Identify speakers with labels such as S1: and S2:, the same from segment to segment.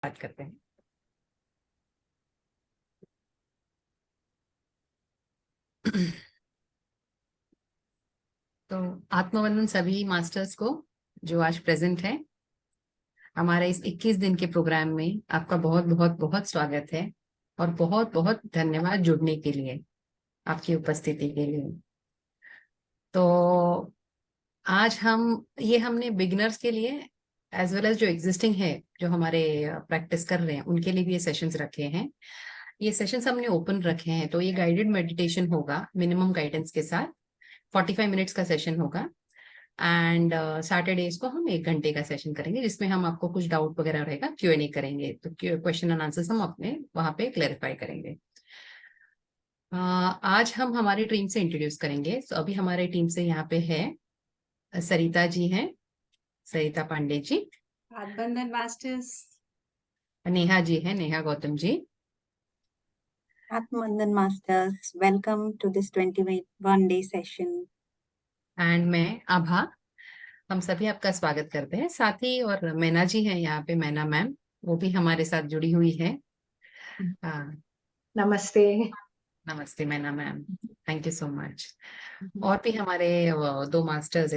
S1: बात करते हैं। तो आत्मवंदन सभी मास्टर्स को जो आज प्रेजेंट है। हमारे इस 21 दिन के प्रोग्राम में आपका बहुत बहुत बहुत स्वागत है और बहुत बहुत धन्यवाद जुड़ने के लिए, आपकी उपस्थिति के लिए। तो आज हमने बिगिनर्स के लिए एज वेल एज जो एग्जिस्टिंग है, जो हमारे प्रैक्टिस कर रहे हैं, उनके लिए भी ये सेशंस रखे हैं। ये सेशंस हमने ओपन रखे हैं, तो ये गाइडेड मेडिटेशन होगा मिनिमम गाइडेंस के साथ। 45 मिनट्स का सेशन होगा एंड सैटरडेज को हम 1 घंटे का सेशन करेंगे, जिसमें हम आपको कुछ डाउट वगैरह रहेगा Q&A करेंगे। तो क्वेश्चन एंड आंसर्स हम अपने वहां पे क्लेरिफाई करेंगे। आज हम हमारी टीम से इंट्रोड्यूस करेंगे। तो अभी हमारे टीम से यहाँ पे है सरिता जी हैं, सरिता पांडे जी।
S2: आत्मवंदन मास्टर्स।
S1: नेहा जी हैं, Neha Gautam ji.
S3: Atmandan Masters, welcome to this 21-day session.
S1: And मैं आभा। हम सभी आपका स्वागत करते हैं। साथ ही और मैना जी हैं यहाँ पे, मैना मैम, वो भी हमारे साथ जुड़ी हुई है।
S2: नमस्ते।
S1: नमस्ते मैना ma'am, thank you so much. और भी हमारे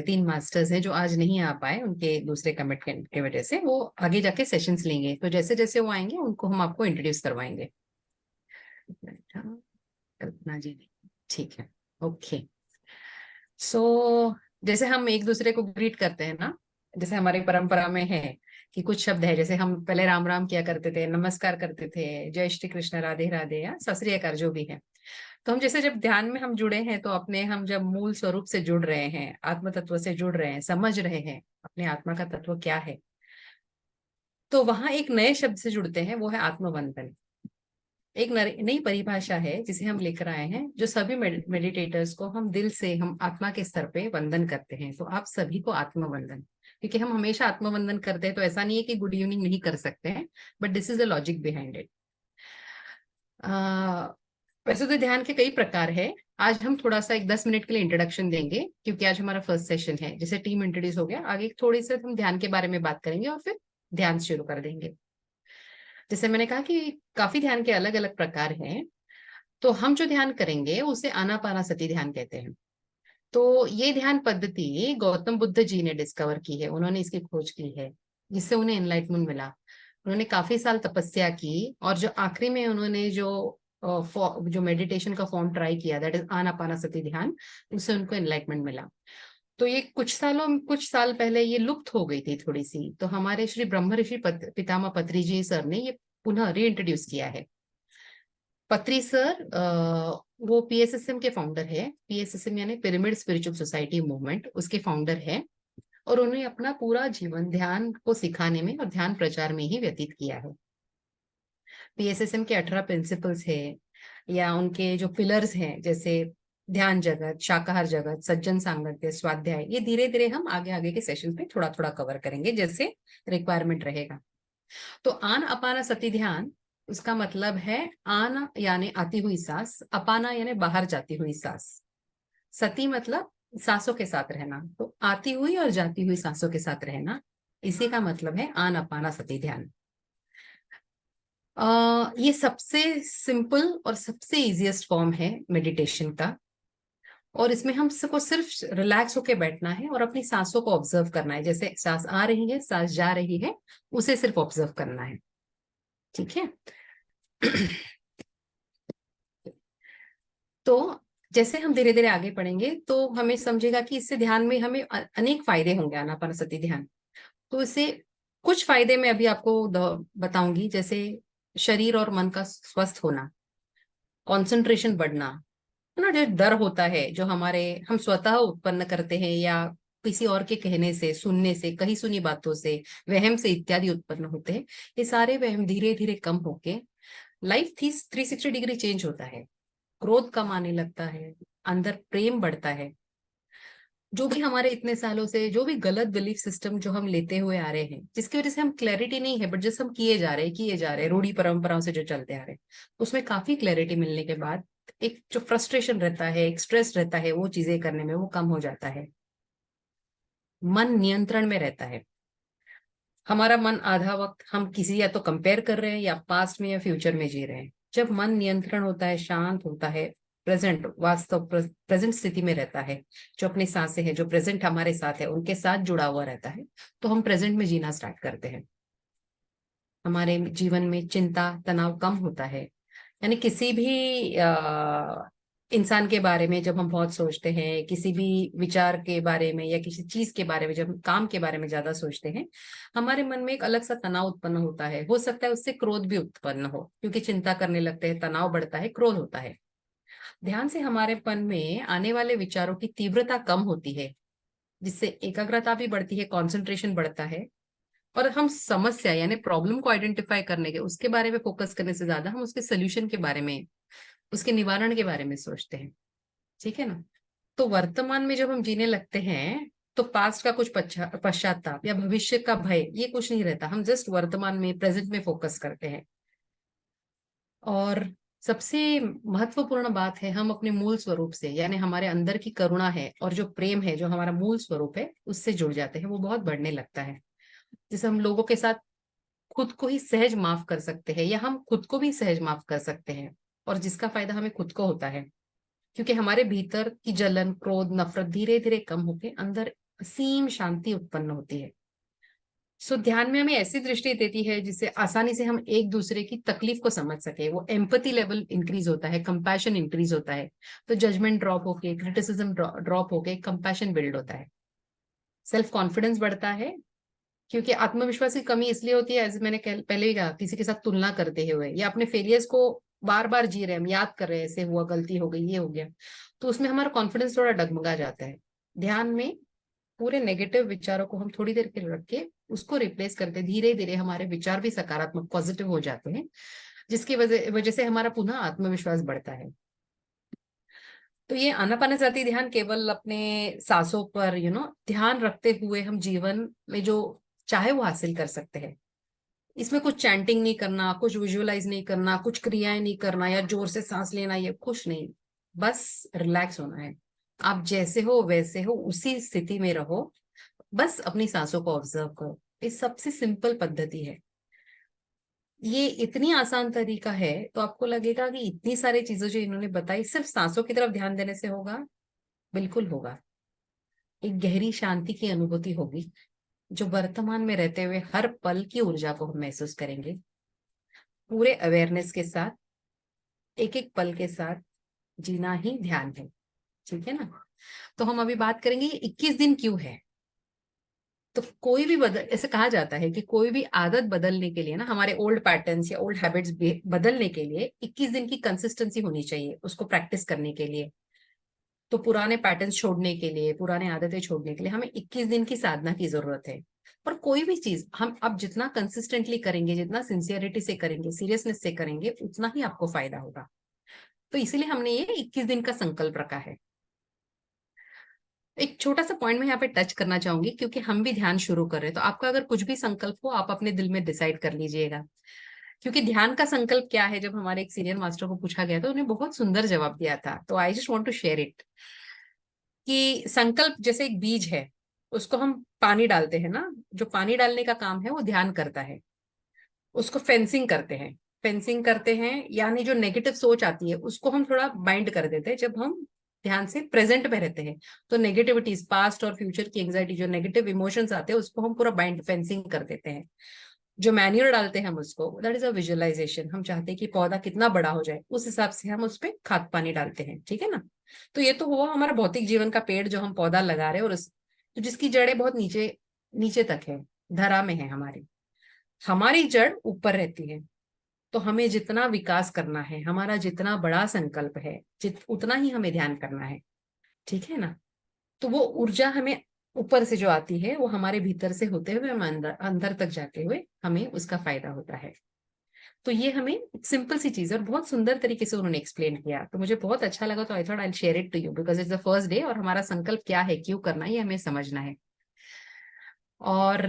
S1: 3 मास्टर्स हैं जो आज नहीं आ पाए, उनके दूसरे कमिटमेंट की वजह से। वो आगे जाके सेशंस लेंगे, तो जैसे जैसे वो आएंगे उनको हम आपको इंट्रोड्यूस करवाएंगे। कल्पना जी, ठीक है, ओके। सो जैसे हम एक दूसरे को ग्रीट करते हैं ना, जैसे हमारी परंपरा में है कि कुछ शब्द है, जैसे हम पहले राम राम किया करते थे, नमस्कार करते थे, जय श्री कृष्ण, राधे राधे, या सत श्री अकाल, जो भी है। तो हम जैसे जब ध्यान में हम जुड़े हैं, तो हम जब मूल स्वरूप से जुड़ रहे हैं, आत्म तत्व से जुड़ रहे हैं, समझ रहे हैं अपने आत्मा का तत्व क्या है, तो वहां एक नए शब्द से जुड़ते हैं, वो है आत्मवंदन। एक नई परिभाषा है जिसे हम लिख रहे हैं, जो सभी मेडिटेटर्स को हम दिल से, हम आत्मा के स्तर पे वंदन करते हैं। तो आप सभी को आत्मवंदन, क्योंकि हम हमेशा आत्मवंदन करते हैं, तो ऐसा नहीं है कि गुड इवनिंग नहीं कर सकते हैं, but this is the logic behind it. वैसे तो ध्यान के कई प्रकार है। आज हम थोड़ा सा एक 10 मिनट के लिए इंट्रोडक्शन देंगे, क्योंकि आज हमारा फर्स्ट सेशन है। जैसे टीम इंट्रोड्यूस हो गया, आगे थोड़ी सी हम ध्यान के बारे में बात करेंगे और फिर ध्यान शुरू कर देंगे। जैसे मैंने कहा कि काफी ध्यान के अलग अलग प्रकार हैं, तो हम जो ध्यान करेंगे उसे आनापानासति ध्यान कहते हैं। तो ये ध्यान पद्धति गौतम बुद्ध जी ने डिस्कवर की है, उन्होंने इसकी खोज की है, जिससे उन्हें एनलाइटमेंट मिला। उन्होंने काफी साल तपस्या की, और जो आखिरी में उन्होंने जो मेडिटेशन का फॉर्म ट्राई किया, दैट इज आनापानासति ध्यान, उससे उनको एनलाइटमेंट मिला। तो ये कुछ साल पहले ये लुप्त हो गई थी थोड़ी सी, तो हमारे श्री ब्रह्म ऋषि पितामह पत्री जी सर ने ये पुनः रीइंट्रोड्यूस किया है। पत्री सर वो PSSM के फाउंडर है। PSSM यानी पिरामिड स्पिरिचुअल सोसाइटी मूवमेंट, उसके फाउंडर है। और उन्होंने अपना पूरा जीवन ध्यान को सिखाने में और ध्यान प्रचार में ही व्यतीत किया है। PSSM के 18 प्रिंसिपल्स है, या उनके जो पिलर्स हैं, जैसे ध्यान जगत, शाकाहार जगत, सज्जन सांगत्य, स्वाध्याय, ये धीरे धीरे हम आगे आगे के सेशन पे थोड़ा थोड़ा कवर करेंगे, जैसे रिक्वायरमेंट रहेगा। तो आन अपाना सती ध्यान, उसका मतलब है आन यानी आती हुई सांस, अपाना यानी बाहर जाती हुई सांस, सती मतलब सांसों के साथ रहना। तो आती हुई और जाती हुई सांसों के साथ रहना, इसी का मतलब है आन अपाना सती ध्यान। ये सबसे सिंपल और सबसे इजीएस्ट फॉर्म है मेडिटेशन का, और इसमें हम सबको सिर्फ रिलैक्स होके बैठना है और अपनी सांसों को ऑब्जर्व करना है। जैसे सांस आ रही है, सांस जा रही है, उसे सिर्फ ऑब्जर्व करना है, ठीक है। तो जैसे हम धीरे धीरे आगे पढ़ेंगे, तो हमें समझेगा कि इससे ध्यान में हमें अनेक फायदे होंगे, आनापानसति ध्यान। तो इससे कुछ फायदे मैं अभी आपको बताऊंगी, जैसे शरीर और मन का स्वस्थ होना, कंसंट्रेशन बढ़ना, है ना। जो डर होता है, जो हम स्वतः उत्पन्न करते हैं, या किसी और के कहने से, सुनने से, कहीं सुनी बातों से, वहम से इत्यादि उत्पन्न होते हैं, ये सारे वहम धीरे धीरे कम होके लाइफ 360 डिग्री चेंज होता है। क्रोध कम आने लगता है, अंदर प्रेम बढ़ता है। जो भी हमारे इतने सालों से जो भी गलत बिलीफ सिस्टम जो हम लेते हुए आ रहे हैं, जिसकी वजह से हम क्लैरिटी नहीं है, बट जैसे हम किए जा रहे रूढ़ी परंपराओं से जो चलते आ रहे हैं, उसमें काफी क्लैरिटी मिलने के बाद एक जो फ्रस्ट्रेशन रहता है, एक स्ट्रेस रहता है, वो चीजें करने में वो कम हो जाता है। मन नियंत्रण में रहता है। हमारा मन आधा वक्त हम किसी या तो कंपेयर कर रहे हैं या पास्ट में या फ्यूचर में जी रहे हैं। जब मन नियंत्रण होता है, शांत होता है, प्रेजेंट वास्तव प्रेजेंट स्थिति में रहता है, जो अपनी सांसें हैं, जो प्रेजेंट हमारे साथ है, उनके साथ जुड़ा हुआ रहता है, तो हम प्रेजेंट में जीना स्टार्ट करते हैं। हमारे जीवन में चिंता तनाव कम होता है। यानी किसी भी इंसान के बारे में जब हम बहुत सोचते हैं, किसी भी विचार के बारे में या किसी चीज के बारे में, जब हम काम के बारे में ज्यादा सोचते हैं, हमारे मन में एक अलग सा तनाव उत्पन्न होता है। हो सकता है उससे क्रोध भी उत्पन्न हो, क्योंकि चिंता करने लगते हैं, तनाव बढ़ता है, क्रोध होता है। ध्यान से हमारे मन में आने वाले विचारों की तीव्रता कम होती है, जिससे एकाग्रता भी बढ़ती है, कंसंट्रेशन बढ़ता है। और हम समस्या यानी प्रॉब्लम को आइडेंटिफाई करने के, उसके बारे में फोकस करने से ज्यादा हम उसके सोल्यूशन के बारे में, उसके निवारण के बारे में सोचते हैं। ठीक है ना। तो वर्तमान में जब हम जीने लगते हैं, तो पास्ट का कुछ पश्चाताप या भविष्य का भय, ये कुछ नहीं रहता। हम जस्ट वर्तमान में, प्रेजेंट में फोकस करते हैं। और सबसे महत्वपूर्ण बात है, हम अपने मूल स्वरूप से, यानी हमारे अंदर की करुणा है और जो प्रेम है, जो हमारा मूल स्वरूप है, उससे जुड़ जाते हैं। वो बहुत बढ़ने लगता है। जैसे हम लोगों के साथ खुद को ही सहज माफ कर सकते हैं, या हम खुद को भी सहज माफ कर सकते हैं। और जिसका फायदा हमें खुद को होता है, क्योंकि हमारे भीतर की जलन, क्रोध, नफरत धीरे धीरे कम होके अंदर असीम शांति उत्पन्न होती है। सो ध्यान में हमें ऐसी दृष्टि देती है जिससे आसानी से हम एक दूसरे की तकलीफ को समझ सके। वो एम्पैथी लेवल इंक्रीज होता है, कंपैशन इंक्रीज होता है। तो जजमेंट ड्रॉप होके, क्रिटिसिज्म ड्रॉप होके कंपैशन बिल्ड होता है। सेल्फ कॉन्फिडेंस बढ़ता है, क्योंकि आत्मविश्वास की कमी इसलिए होती है, जैसे मैंने पहले ही कहा, किसी के साथ तुलना करते हुए या अपने फेलियर्स को बार बार जी रहे हैं, हम याद कर रहे हैं, ऐसे हुआ, गलती हो गई, ये हो गया, तो उसमें हमारा कॉन्फिडेंस थोड़ा डगमगा जाता है। ध्यान में पूरे नेगेटिव विचारों को हम थोड़ी देर के लिए रख के उसको रिप्लेस करते, धीरे धीरे हमारे विचार भी सकारात्मक, पॉजिटिव हो जाते हैं, जिसकी वजह वजह से हमारा पुनः आत्मविश्वास बढ़ता है। तो ये आनापानसती ध्यान केवल अपने सांसों पर ध्यान रखते हुए हम जीवन में जो चाहे वो हासिल कर सकते हैं। इसमें कुछ चैंटिंग नहीं करना, कुछ विजुअलाइज नहीं करना, कुछ क्रियाएं नहीं करना, या जोर से सांस लेना, ये कुछ नहीं। बस रिलैक्स होना है। आप जैसे हो वैसे हो, उसी स्थिति में रहो। बस अपनी सांसों को ऑब्जर्व करो। ये सबसे सिंपल पद्धति है। ये इतनी आसान तरीका है, तो आपको लगेगा कि इतनी सारी चीजें जो इन्होंने बताई सिर्फ सांसों की तरफ ध्यान देने से होगा। बिल्कुल होगा। एक गहरी शांति की अनुभूति होगी, जो वर्तमान में रहते हुए हर पल की ऊर्जा को हम महसूस करेंगे, पूरे अवेयरनेस के साथ। एक एक पल के साथ जीना ही ध्यान है। ठीक है ना। तो हम अभी बात करेंगे 21 दिन क्यों है। तो कोई भी ऐसे कहा जाता है कि कोई भी आदत बदलने के लिए ना, हमारे ओल्ड पैटर्न्स या ओल्ड हैबिट्स बदलने के लिए 21 दिन की कंसिस्टेंसी होनी चाहिए, उसको प्रैक्टिस करने के लिए। तो पुराने पैटर्न्स छोड़ने के लिए, पुराने आदतें छोड़ने के लिए हमें 21 दिन की साधना की जरूरत है। पर कोई भी चीज हम अब जितना कंसिस्टेंटली करेंगे, जितना सिंसियरिटी से करेंगे, सीरियसनेस से करेंगे, उतना ही आपको फायदा होगा। तो इसीलिए हमने ये 21 दिन का संकल्प रखा है। एक छोटा सा पॉइंट मैं यहाँ पे टच करना चाहूंगी, क्योंकि हम भी ध्यान शुरू कर रहे हैं। तो आपका अगर कुछ भी संकल्प हो, आप अपने दिल में डिसाइड कर लीजिएगा। क्योंकि ध्यान का संकल्प क्या है, जब हमारे एक सीनियर मास्टर को पूछा गया था, उन्हें बहुत सुंदर जवाब दिया था। तो I just want to share it. कि संकल्प जैसे एक बीज है, उसको हम पानी डालते हैं ना, जो पानी डालने का काम है वो ध्यान करता है। उसको फेंसिंग करते हैं। फेंसिंग करते हैं यानी जो नेगेटिव सोच आती है उसको हम थोड़ा बाइंड कर देते हैं, जब हम दैयान से प्रेजेंट में रहते हैं। तो नेगेटिविटीज, पास्ट और फ्यूचर की एंग्जाइटी, जो नेगेटिव इमोशंस आते हैं, उसको हम पूरा बाइंड, फेंसिंग कर देते हैं। जो मैन्यूर डालते हैं हम उसको, दैट इज अ विजुअलाइजेशन। हम चाहते हैं कि पौधा कितना बड़ा हो जाए, उस हिसाब से हम उस पर खाद पानी डालते हैं। ठीक है ना। तो ये तो हुआ हमारा भौतिक जीवन का पेड़, जो हम पौधा लगा रहे हैं, और तो जिसकी जड़ें बहुत नीचे नीचे तक है, धरा में है। हमारी हमारी जड़ ऊपर रहती है। तो हमें जितना विकास करना है, हमारा जितना बड़ा संकल्प है, उतना ही हमें ध्यान करना है। ठीक है ना। तो वो ऊर्जा हमें ऊपर से जो आती है, वो हमारे भीतर से होते हुए हम अंदर अंदर तक जाते हुए हमें उसका फायदा होता है। तो ये हमें सिंपल सी चीज, और बहुत सुंदर तरीके से उन्होंने एक्सप्लेन किया, तो मुझे बहुत अच्छा लगा। तो I thought I share it to you, because it's the first day, और हमारा संकल्प क्या है, क्यों करना है, ये हमें समझना है। और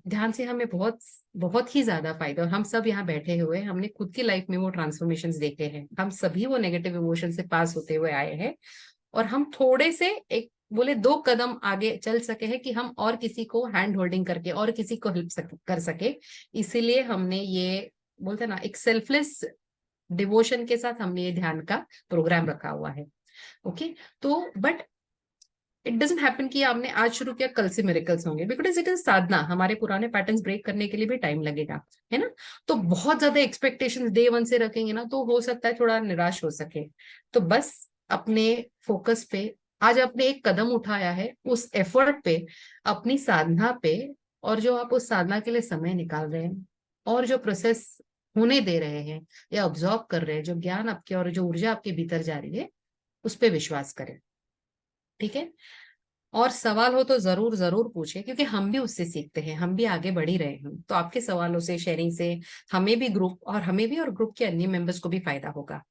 S1: ध्यान से हमें बहुत बहुत ही ज्यादा फायदा। और हम सब यहाँ बैठे हुए, हमने खुद की लाइफ में वो ट्रांसफॉर्मेशंस देखे हैं। हम सभी वो नेगेटिव इमोशन से पास होते हुए आए हैं, और हम थोड़े से एक बोले 2 कदम आगे चल सके हैं कि हम और किसी को हैंड होल्डिंग करके और किसी को कर सके। इसीलिए हमने ये बोलते हैं ना, एक सेल्फलेस डिवोशन के साथ हमने ये ध्यान का प्रोग्राम रखा हुआ है। ओके, तो बट इट डजंट हैपन कि आपने आज शुरू किया कल से मिरेकल्स होंगे, बिकॉज इट इज साधना। हमारे पुराने पैटर्न्स ब्रेक करने के लिए भी टाइम लगेगा, है ना। तो बहुत ज्यादा एक्सपेक्टेशंस डे वन से रखेंगे ना, तो हो सकता है थोड़ा निराश हो सके। तो बस अपने फोकस पे, आज आपने एक कदम उठाया है, उस एफर्ट पे, अपनी साधना पे, और जो आप उस साधना के लिए समय निकाल रहे हैं, और जो प्रोसेस होने दे रहे हैं या ऑब्जॉर्व कर रहे हैं, जो ज्ञान आपके और जो ऊर्जा आपके भीतर जा रही है, उस पर विश्वास करें। ठीक है। और सवाल हो तो जरूर जरूर पूछे, क्योंकि हम भी उससे सीखते हैं, हम भी आगे बढ़ ही रहे हैं। तो आपके सवालों से, शेयरिंग से हमें भी ग्रुप, और हमें भी और ग्रुप के अन्य मेंबर्स को भी फायदा होगा।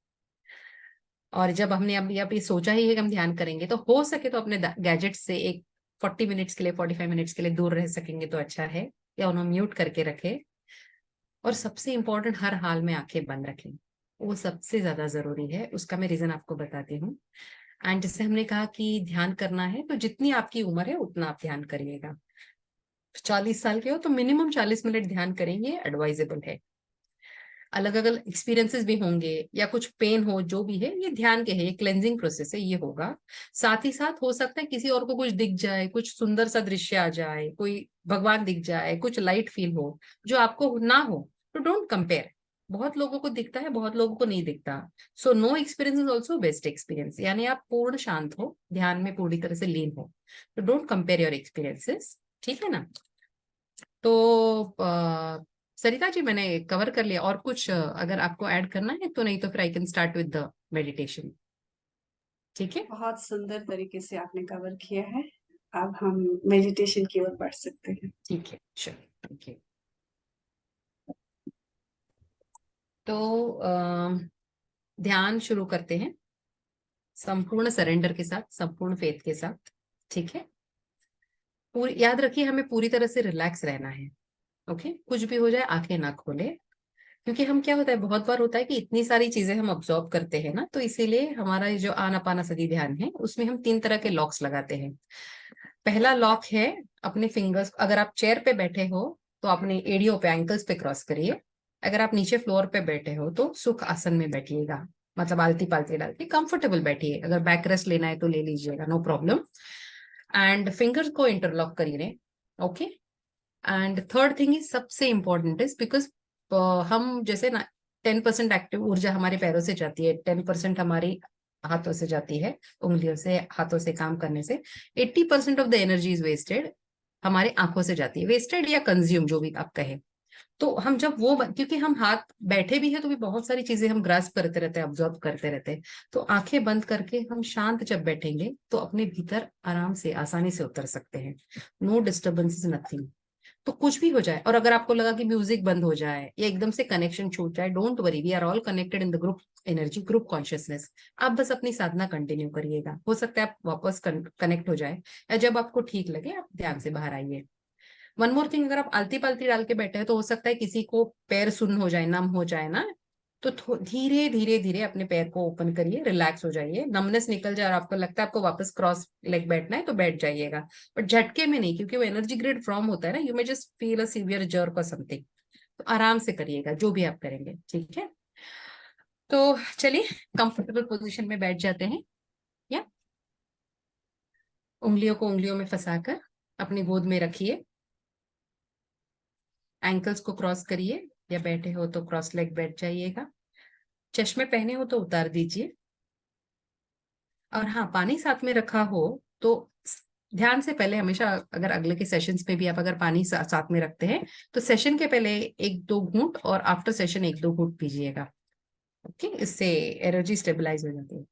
S1: और जब हमने अब ये सोचा ही है कि हम ध्यान करेंगे, तो हो सके तो अपने गैजेट से एक 40 मिनट्स के लिए, 45 मिनट्स के लिए दूर रह सकेंगे तो अच्छा है, या उन्हें म्यूट करके रखें। और सबसे इंपॉर्टेंट, हर हाल में आंखें बंद रखें। वो सबसे ज्यादा जरूरी है। उसका मैं रीजन आपको बताती हूँ। एंड जैसे हमने कहा कि ध्यान करना है, तो जितनी आपकी उम्र है उतना आप ध्यान करिएगा। 40 साल के हो तो मिनिमम 40 मिनट ध्यान करेंगे, एडवाइजेबल है। अलग अलग एक्सपीरियंसेस भी होंगे, या कुछ पेन हो, जो भी है, ये ध्यान के है, ये क्लेंजिंग प्रोसेस है, ये होगा। साथ ही साथ हो सकता है किसी और को कुछ दिख जाए, कुछ सुंदर सा दृश्य आ जाए, कोई भगवान दिख जाए, कुछ लाइट फील हो जो आपको ना हो, तो डोंट कंपेयर। बहुत लोगों को दिखता है, बहुत लोगों को नहीं दिखता। So no experience is also best experience. यानी आप पूर्ण शांत हो, ध्यान में पूरी तरह से लीन हो, तो डोंट कंपेयर योर एक्सपीरियंसेस। ठीक है ना। तो सरिता जी, मैंने कवर कर लिया। और कुछ अगर आपको ऐड करना है तो, नहीं तो फिर I can start with the meditation. ठीक है।
S2: बहुत सुंदर तरीके से आपने कवर किया है। अब हम मेडिटेशन की ओर बढ़ सकते हैं।
S1: ठीक है, चलो, थैंक यू। तो ध्यान शुरू करते हैं संपूर्ण सरेंडर के साथ, संपूर्ण फेथ के साथ। ठीक है। पूरी याद रखिए, हमें पूरी तरह से रिलैक्स रहना है। ओके, कुछ भी हो जाए आंखें ना खोले। क्योंकि हम, क्या होता है, बहुत बार होता है कि इतनी सारी चीजें हम ऑब्जॉर्व करते हैं ना, तो इसीलिए हमारा ये जो आनापानासती ध्यान है, उसमें हम 3 तरह के लॉक्स लगाते हैं। पहला लॉक है अपने फिंगर्स, अगर आप चेयर पे बैठे हो तो अपने एड़ियों पे, एंकल्स पे क्रॉस करिए। अगर आप नीचे फ्लोर पे बैठे हो तो सुख आसन में बैठिएगा, मतलब आलती पालती डालती कंफर्टेबल बैठिए। अगर बैक रेस्ट लेना है तो ले लीजिएगा, नो प्रॉब्लम। एंड फिंगर्स को इंटरलॉक करिए। Okay. And third thing is, सबसे इंपॉर्टेंट इज, बिकॉज हम जैसे ना 10% एक्टिव ऊर्जा हमारे पैरों से जाती है, 10% हमारी हाथों से जाती है, उंगलियों से, हाथों से काम करने से। 80% of the energy is wasted, हमारे आंखों से जाती है, वेस्टेड या कंज्यूम, जो भी आप कहे। तो हम जब क्योंकि हम हाथ बैठे भी है तो भी बहुत सारी चीजें हम ग्रास्प करते रहते हैं, ऑब्जॉर्व करते रहते हैं। तो आंखें बंद करके हम शांत जब बैठेंगे तो अपने भीतर आराम से, आसानी से उतर सकते हैं। No disturbances, nothing. तो कुछ भी हो जाए, और अगर आपको लगा कि म्यूजिक बंद हो जाए या एकदम से कनेक्शन छूट जाए, don't worry, we are all connected in the group energy, group consciousness. आप बस अपनी साधना कंटिन्यू करिएगा। हो सकता है आप वापस कनेक्ट हो जाए, या जब आपको ठीक लगे आप ध्यान से बाहर आइए। वन मोर थिंग, अगर आप आलती पालती डाल के बैठे हैं तो हो सकता है किसी को पैर सुन्न हो जाए, नम हो जाए ना। तो धीरे धीरे धीरे अपने पैर को ओपन करिए, रिलैक्स हो जाइए, नमनेस निकल जाए और आपको लगता है आपको वापस क्रॉस लेग बैठना है तो बैठ जाइएगा। बट झटके में नहीं, क्योंकि वो एनर्जी ग्रिड फ्रॉम होता है ना, you may just feel a severe jerk और समथिंग। तो आराम से करिएगा जो भी आप करेंगे। ठीक है। तो चलिए, कंफर्टेबल पोजीशन में बैठ जाते हैं। या उंगलियों को उंगलियों में फंसाकर अपनी गोद में रखिए। एंकल्स को क्रॉस करिए, या बैठे हो तो क्रॉस लेग बैठ जाइएगा। चश्मे पहने हो तो उतार दीजिए। और हाँ, पानी साथ में रखा हो तो ध्यान से पहले हमेशा, अगर अगले के सेशंस में भी आप अगर पानी साथ में रखते हैं, तो सेशन के पहले 1-2 घूंट और आफ्टर सेशन 1-2 घूंट पीजिएगा। ओके, इससे एनर्जी स्टेबलाइज हो जाती है।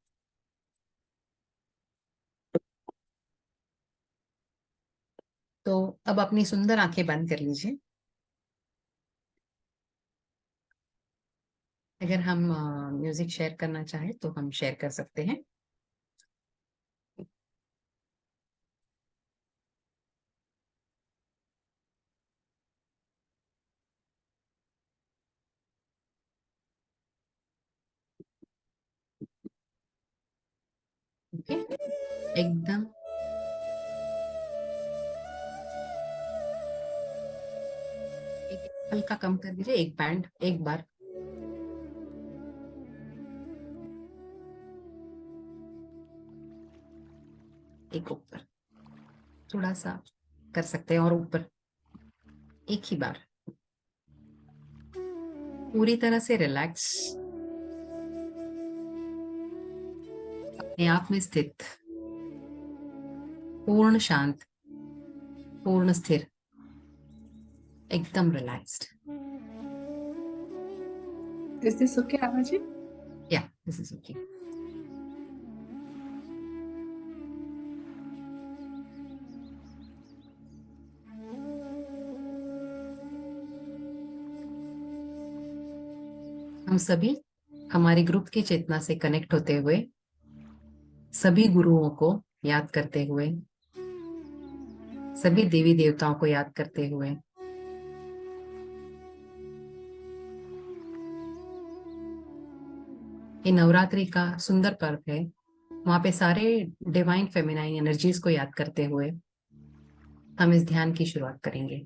S1: तो अब अपनी सुंदर आंखें बंद कर लीजिए। अगर हम म्यूजिक शेयर करना चाहे तो हम शेयर कर सकते हैं। ओके, एकदम हल्का कम कर दीजिए, एक बैंड, एक बार। एक ऊपर, थोड़ा सा कर सकते हैं और ऊपर, एक ही बार। पूरी तरह से रिलैक्स, अपने आप में स्थित, पूर्ण शांत, पूर्ण स्थिर, एकदम relaxed.
S2: Is this okay, Avaji?
S1: या दिस इज ओके। हम सभी हमारे ग्रुप की चेतना से कनेक्ट होते हुए, सभी गुरुओं को याद करते हुए, सभी देवी देवताओं को याद करते हुए, ये नवरात्रि का सुंदर पर्व है, वहां पे सारे डिवाइन फेमिनाइन एनर्जीज को याद करते हुए हम इस ध्यान की शुरुआत करेंगे।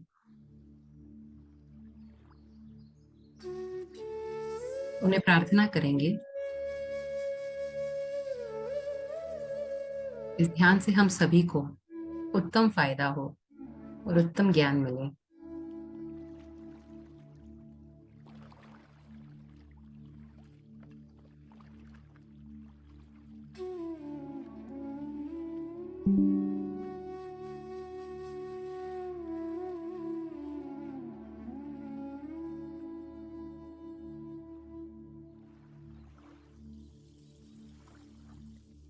S1: उन्हें प्रार्थना करेंगे, इस ध्यान से हम सभी को उत्तम फायदा हो और उत्तम ज्ञान मिले।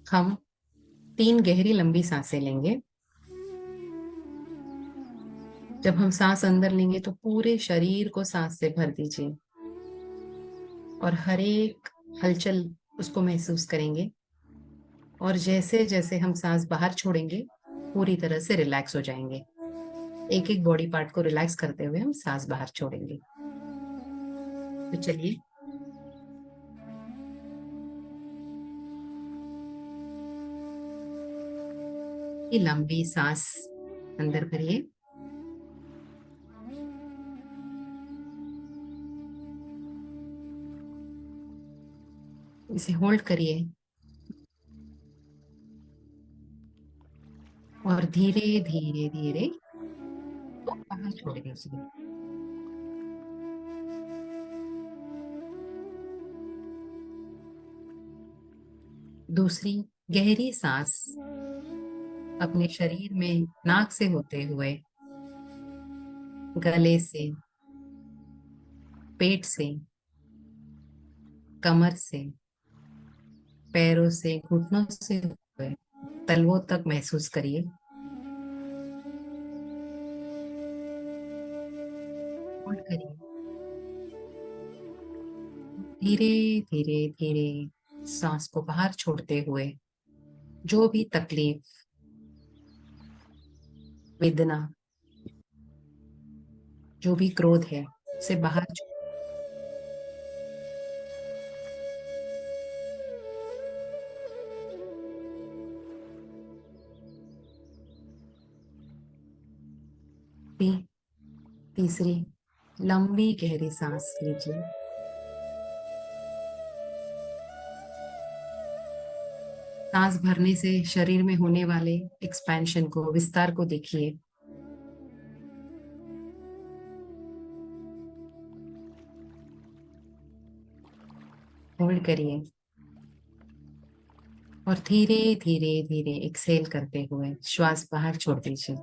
S1: हम 3 गहरी लंबी सांसें लेंगे। जब हम सांस अंदर लेंगे तो पूरे शरीर को सांस से भर दीजिए और हर एक हलचल उसको महसूस करेंगे। और जैसे जैसे हम सांस बाहर छोड़ेंगे, पूरी तरह से रिलैक्स हो जाएंगे। एक एक बॉडी पार्ट को रिलैक्स करते हुए हम सांस बाहर छोड़ेंगे। तो चलिए, ये लंबी सांस अंदर भरिए, इसे होल्ड करिए और धीरे धीरे धीरे तो बाहर छोड़िए उसे। दूसरी गहरी सांस अपने शरीर में नाक से होते हुए, गले से, पेट से, कमर से, पैरों से, घुटनों से हुए तलवों तक महसूस करिए। होल्ड करिए, धीरे धीरे धीरे सांस को बाहर छोड़ते हुए जो भी तकलीफ, वेदना, जो भी क्रोध है, उसे बाहर छोड़िए। तीसरी लंबी गहरी सांस लीजिए। सांस भरने से शरीर में होने वाले एक्सपेंशन को, विस्तार को देखिए। होल्ड करिए और धीरे धीरे धीरे एक्सहेल करते हुए श्वास बाहर छोड़ दीजिए।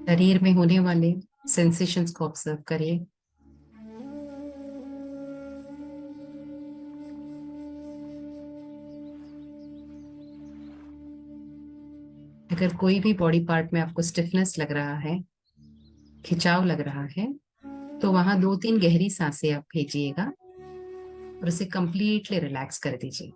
S1: शरीर में होने वाले सेंसेशंस को ऑब्जर्व करिए। अगर कोई भी बॉडी पार्ट में आपको स्टिफनेस लग रहा है, खिंचाव लग रहा है, तो वहां 2-3 गहरी सांसें आप खींचिएगा और उसे कंप्लीटली रिलैक्स कर दीजिए।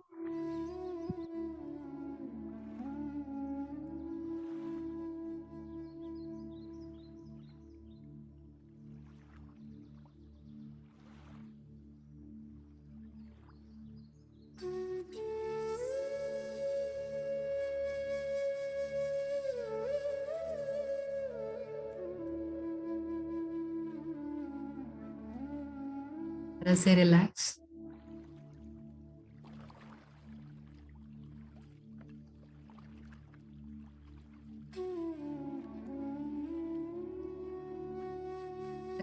S1: तरह से रिलैक्स।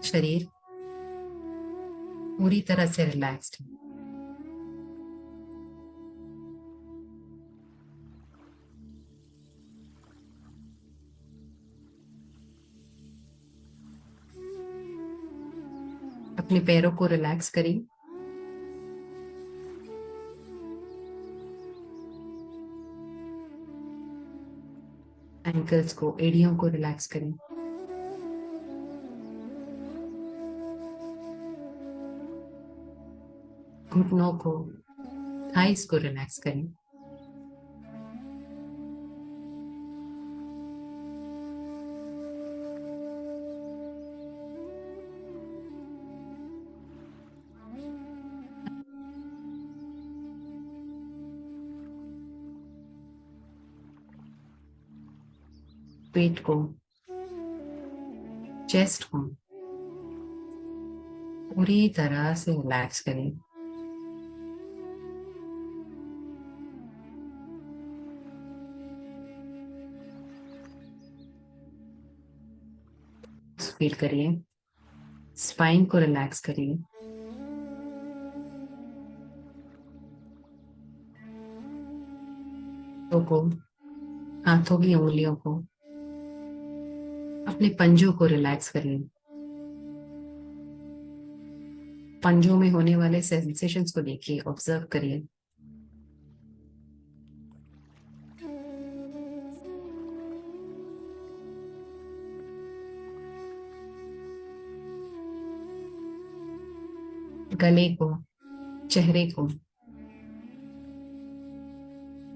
S1: शरीर पूरी तरह से रिलैक्स्ड है। अपने पैरों को रिलैक्स करिए। एंकल्स को, एड़ियों को रिलैक्स करें। घुटनों को, थाइस को रिलैक्स करें। पेट को, चेस्ट को पूरी तरह से रिलैक्स करें। फील करिए। स्पाइन को रिलैक्स करिए। हाथों को, हाथों की उंगलियों को, अपने पंजों को रिलैक्स करिए। पंजों में होने वाले सेंसेशंस को देखिए, ऑब्जर्व करिए। गले को, चेहरे को,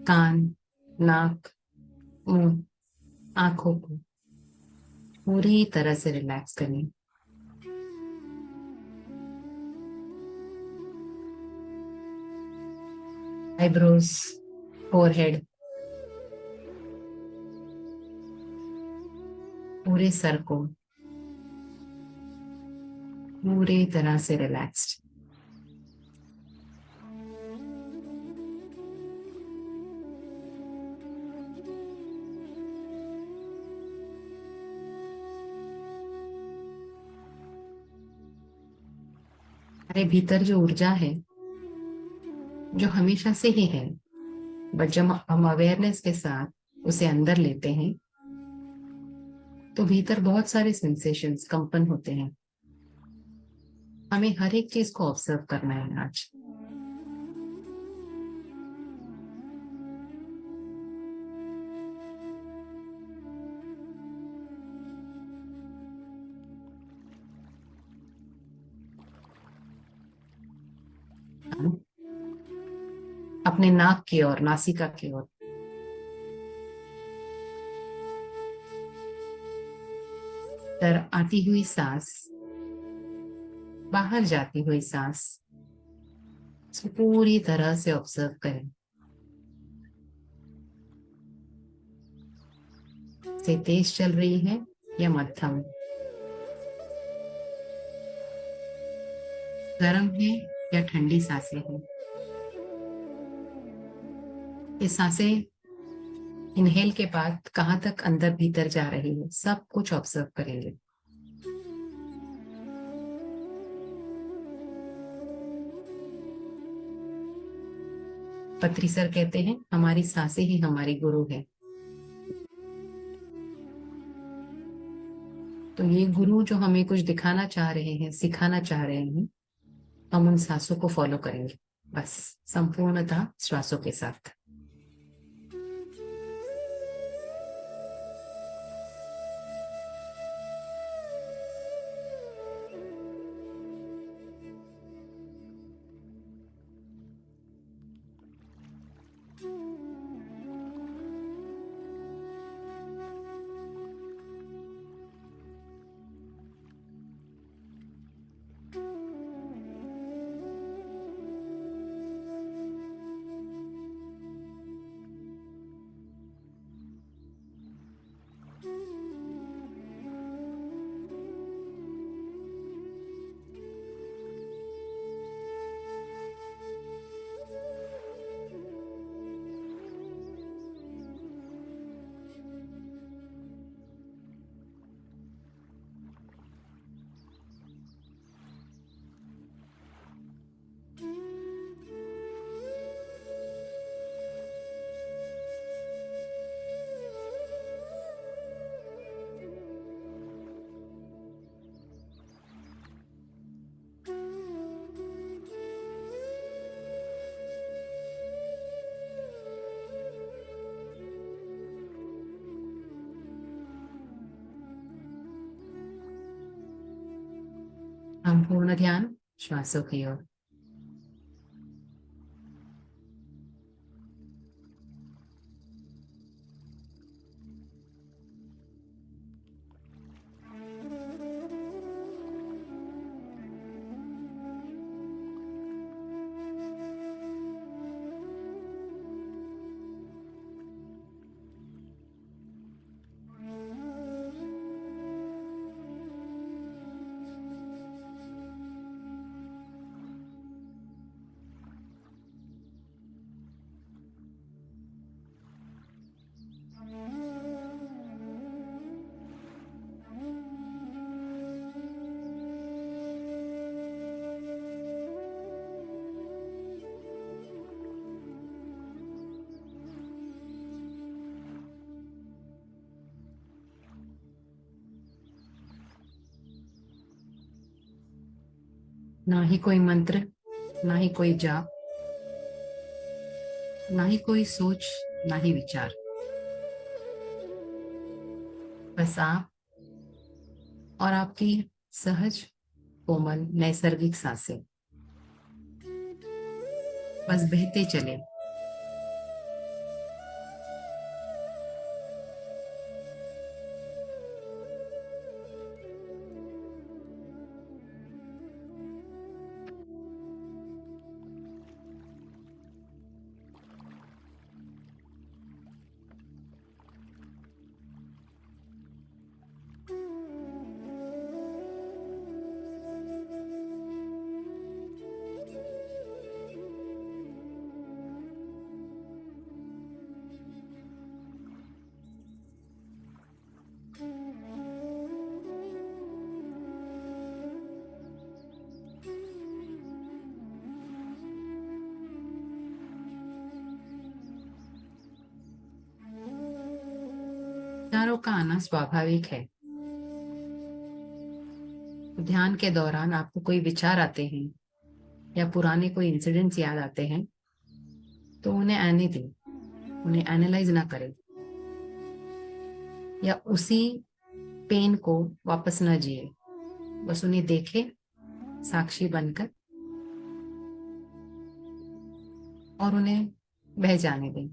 S1: कान, नाक, मुंह, आंखों को पूरी तरह से रिलैक्स करें। आईब्रोज, फोरहेड, पूरे सर को पूरी तरह से रिलैक्स्ड। हमारे भीतर जो ऊर्जा है, जो हमेशा से ही है, बट जब हम अवेयरनेस के साथ उसे अंदर लेते हैं तो भीतर बहुत सारे सेंसेशंस, कंपन होते हैं। हमें हर एक चीज को ऑब्जर्व करना है आज। अपने नाक की ओर, नासिका की ओर तर आती हुई सांस, बाहर जाती हुई सांस, इसको पूरी तरह से ऑब्जर्व करें। से तेज चल रही है या मध्यम, गर्म है या ठंडी सांसें हैं। ये सांसें इनहेल के बाद कहाँ तक अंदर भीतर जा रही है, सब कुछ ऑब्जर्व करेंगे। पत्री सर कहते हैं हमारी सांसें ही हमारी गुरु है। तो ये गुरु जो हमें कुछ दिखाना चाह रहे हैं, सिखाना चाह रहे हैं, हम उन सांसों को फॉलो करेंगे, बस संपूर्णतः श्वासों के साथ। संपूर्ण ध्यान श्वासों की ओर। ना ही कोई मंत्र, ना ही कोई जाप, ना ही कोई सोच, ना ही विचार। बस आप और आपकी सहज, कोमल, नैसर्गिक सांसें बस बहते चले। विचारों का आना स्वाभाविक है। ध्यान के दौरान आपको कोई विचार आते हैं या पुराने कोई इंसिडेंट्स याद आते हैं तो उन्हें आने दें, उन्हें एनालाइज ना करें या उसी पेन को वापस ना जिए। बस उन्हें देखें साक्षी बनकर और उन्हें बह जाने दें।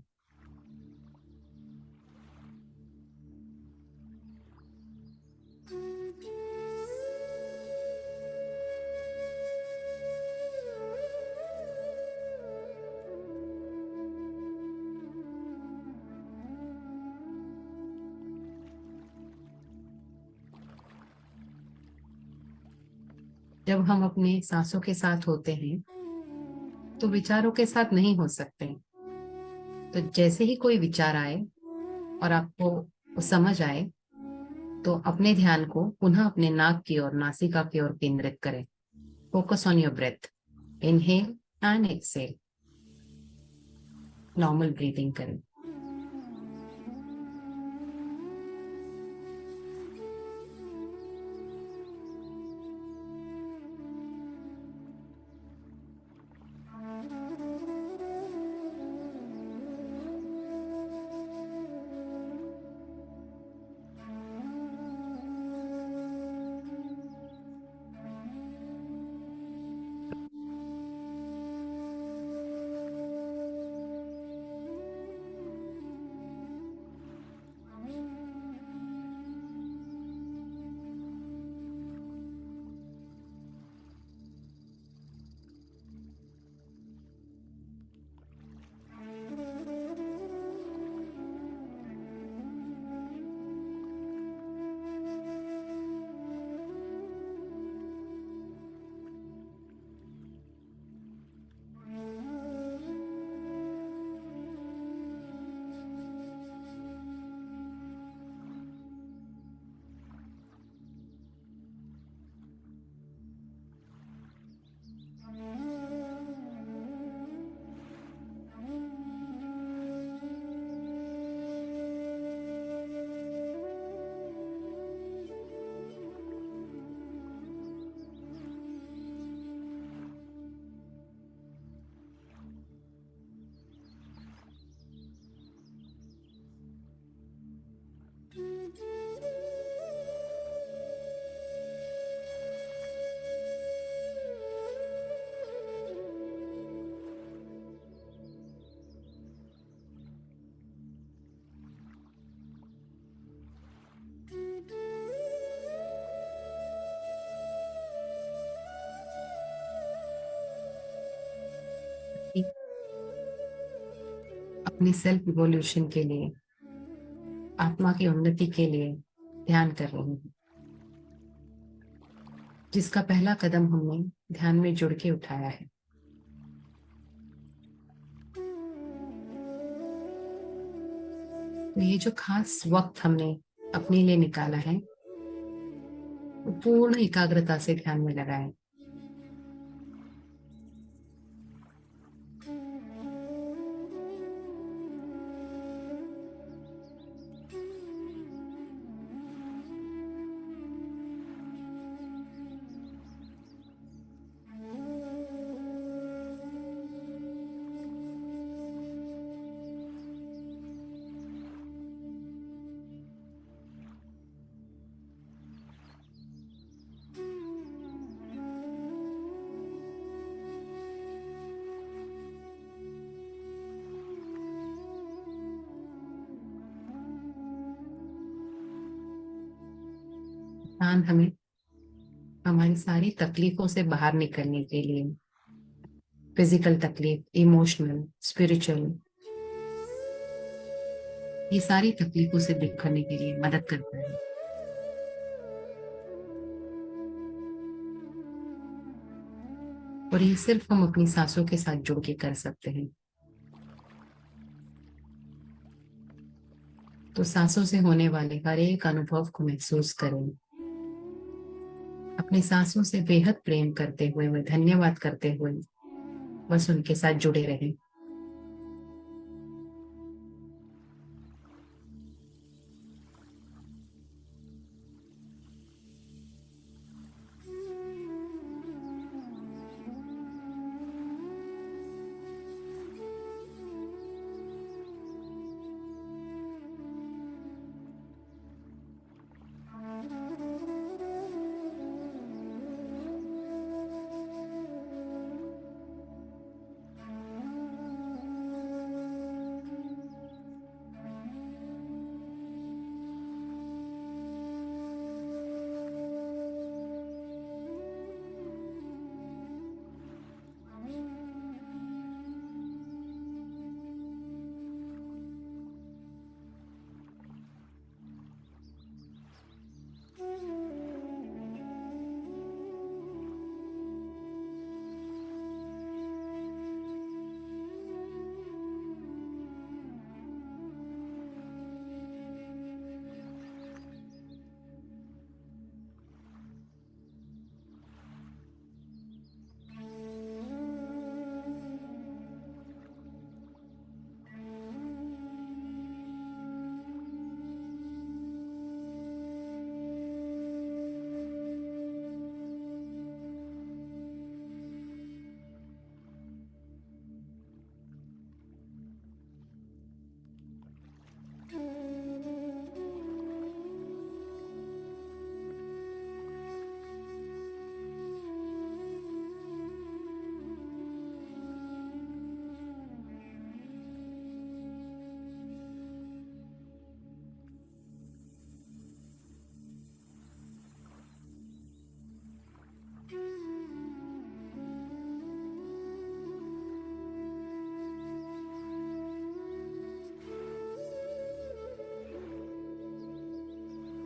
S1: जब हम अपने सांसों के साथ होते हैं तो विचारों के साथ नहीं हो सकते। तो जैसे ही कोई विचार आए और आपको वो समझ आए तो अपने ध्यान को पुनः अपने नाक की ओर, नासिका की ओर केंद्रित करें। Focus on your breath. Inhale and exhale. Normal breathing करें। अपनी सेल्फ इवोल्यूशन के लिए, आत्मा की उन्नति के लिए ध्यान कर रही हूँ, जिसका पहला कदम हमने ध्यान में जुड़ के उठाया है। तो ये जो खास वक्त हमने अपने लिए निकाला है, वो पूर्ण एकाग्रता से ध्यान में लगाएं। ध्यान हमें हमारी सारी तकलीफों से बाहर निकलने के लिए, फिजिकल तकलीफ, इमोशनल, स्पिरिचुअल, ये सारी तकलीफों से निकलने के लिए मदद करता है। और ये सिर्फ हम अपनी सांसों के साथ जुड़ के कर सकते हैं। तो सांसों से होने वाले हर एक अनुभव को महसूस करें, अपनी सांसों से बेहद प्रेम करते हुए, वे धन्यवाद करते हुए बस उनके साथ जुड़े रहें।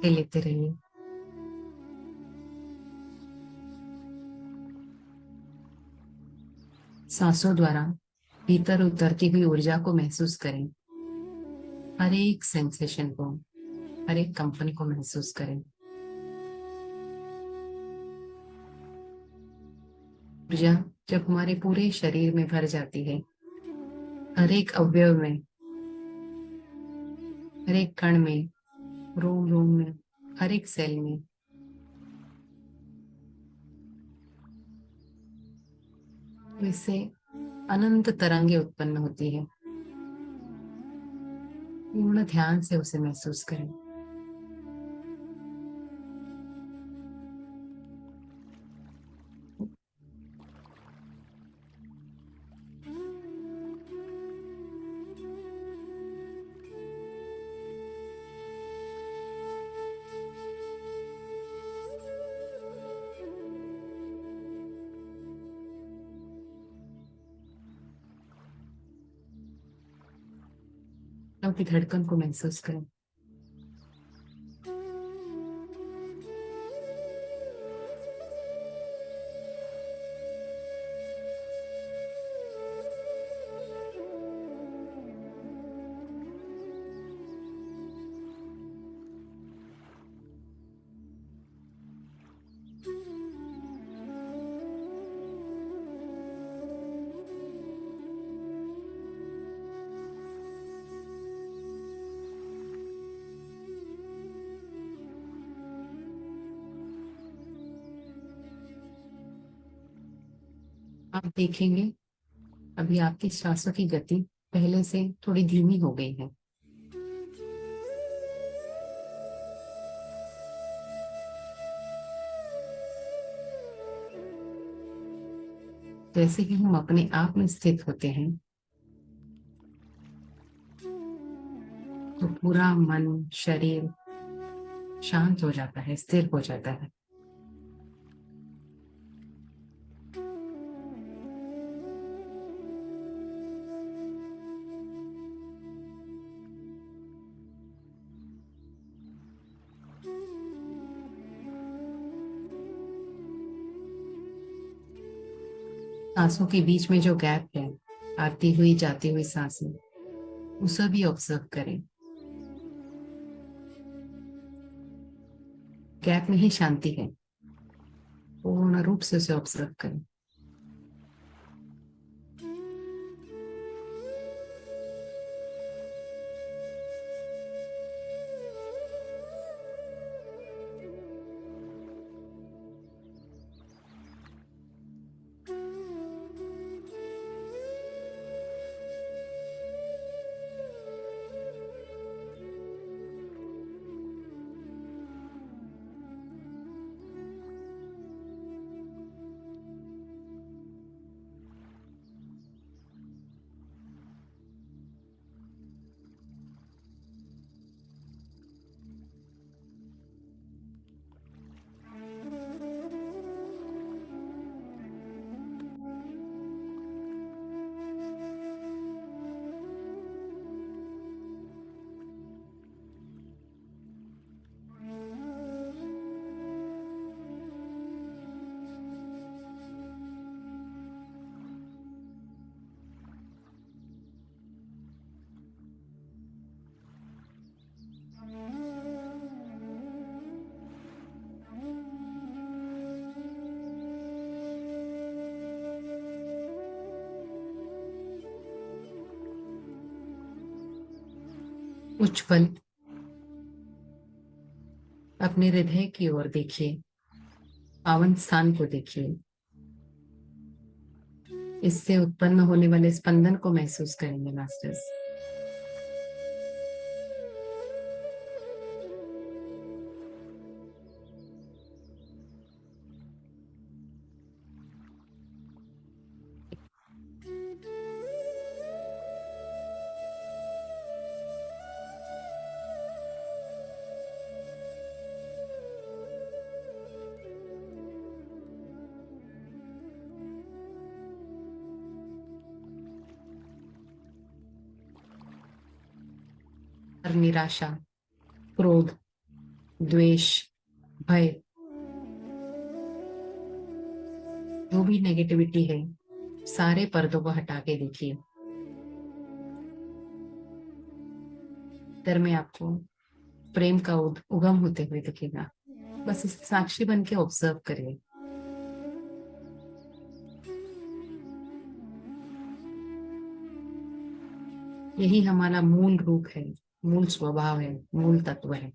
S1: लेते रहिए। सांसों द्वारा भीतर उतरती हुई ऊर्जा को महसूस करें, हर एक सेंसेशन को, हर एक कंपन को महसूस करें। ऊर्जा जब हमारे पूरे शरीर में भर जाती है, हर एक अवयव में, हर एक कण में, रोम रोम में, हर एक सेल में, तो इससे अनंत तरंगे उत्पन्न होती है। पूर्ण ध्यान से उसे महसूस करें। सांसों की धड़कन को महसूस करें। आप देखेंगे अभी आपकी सांसों की गति पहले से थोड़ी धीमी हो गई है। जैसे ही हम अपने आप में स्थित होते हैं तो पूरा मन शरीर शांत हो जाता है, स्थिर हो जाता है। सांसों के बीच में जो गैप है, आती हुई जाती हुई सांसें, उसे भी ऑब्जर्व करें। गैप में ही शांति है, पूर्ण रूप से उसे ऑब्जर्व करें। कुछ पल अपने हृदय की ओर देखिए, पावन स्थान को देखिए। इससे उत्पन्न होने वाले स्पंदन को महसूस करेंगे मास्टर्स। और निराशा, क्रोध, द्वेष, भय, जो भी नेगेटिविटी है, सारे पर्दों को हटा के देखिए। अंदर में आपको प्रेम का उगम होते हुए दिखेगा। बस इसे साक्षी बन के ऑब्जर्व करिए। यही हमारा मूल रूप है, मूल स्वभाव है, मूल तत्व है।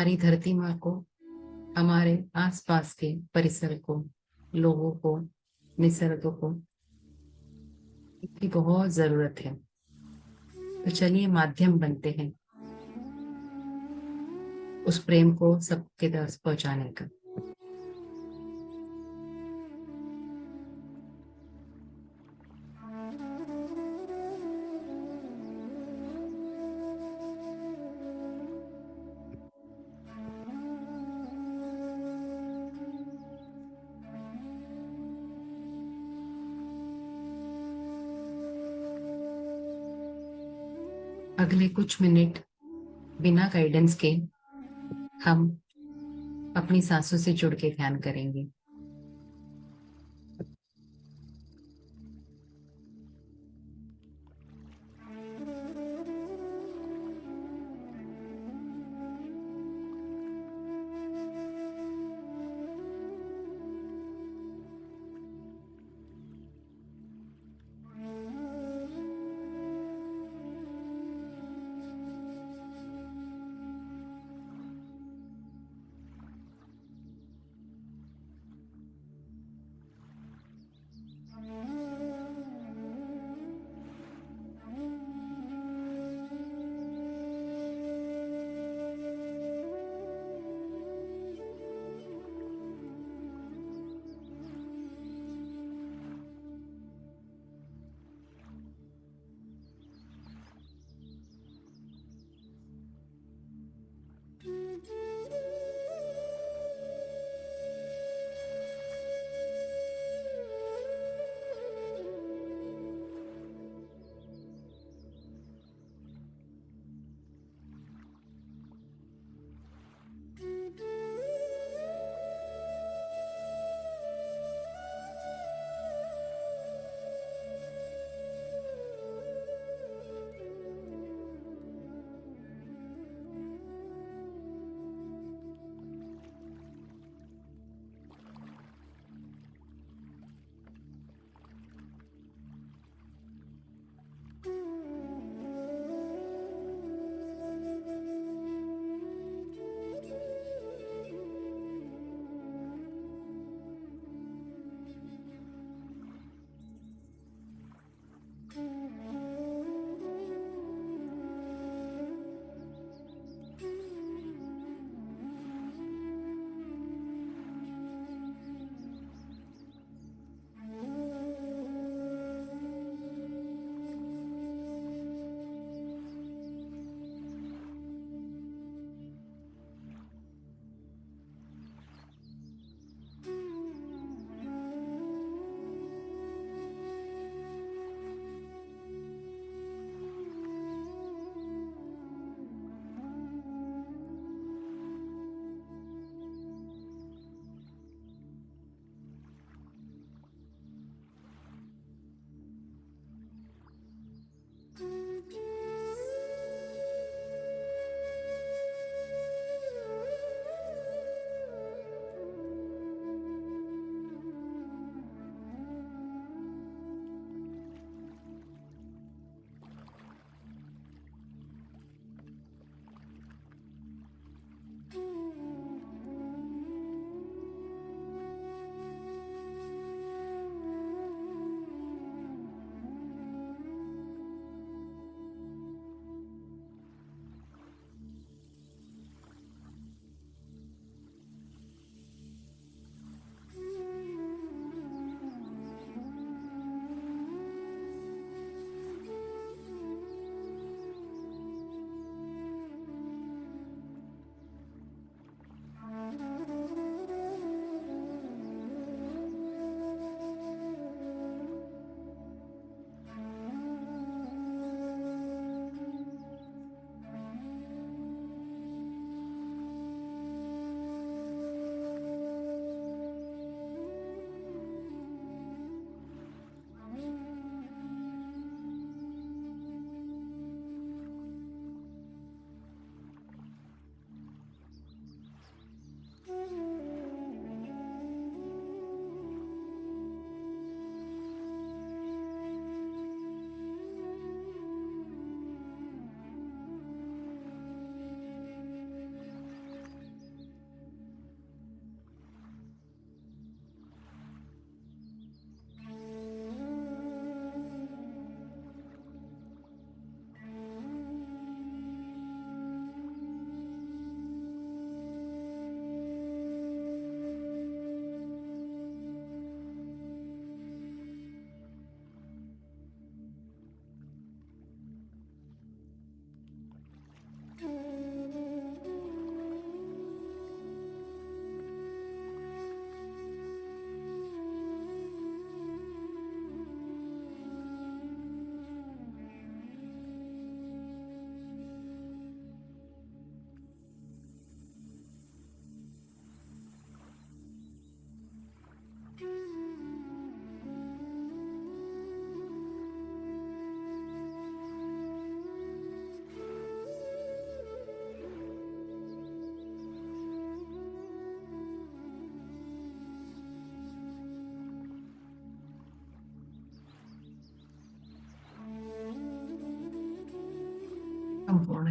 S1: हमारी धरती माँ को, हमारे आसपास के परिसर को, लोगों को, निसर्ग को की बहुत जरूरत है। तो चलिए माध्यम बनते हैं उस प्रेम को सबके तक पहुंचाने का। अगले कुछ मिनट बिना गाइडेंस के हम अपनी सांसों से जुड़ के ध्यान करेंगे।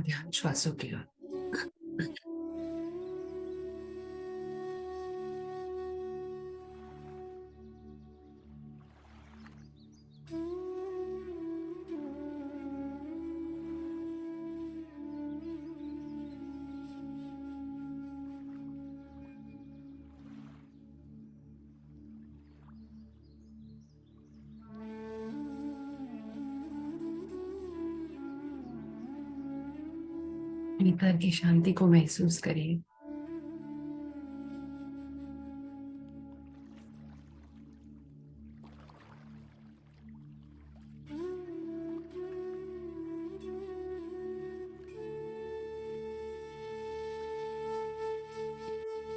S1: और ध्यान श्वासों की ओर। भीतर की शांति को महसूस करिए।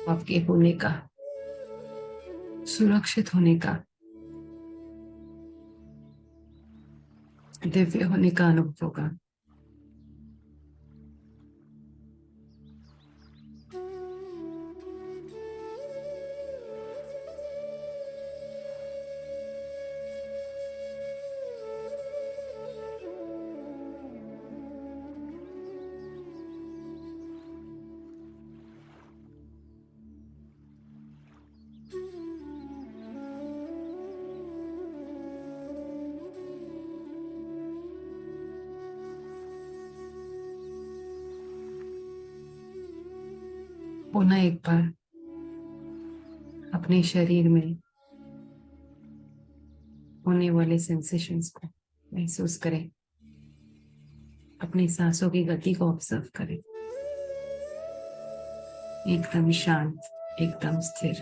S1: आपके होने का, सुरक्षित होने का, दिव्य होने का अनुभव होगा। पुनः एक बार अपने शरीर में होने वाले सेंसेशंस को महसूस करें। अपनी सांसों की गति को ऑब्जर्व करें। एकदम शांत, एकदम स्थिर।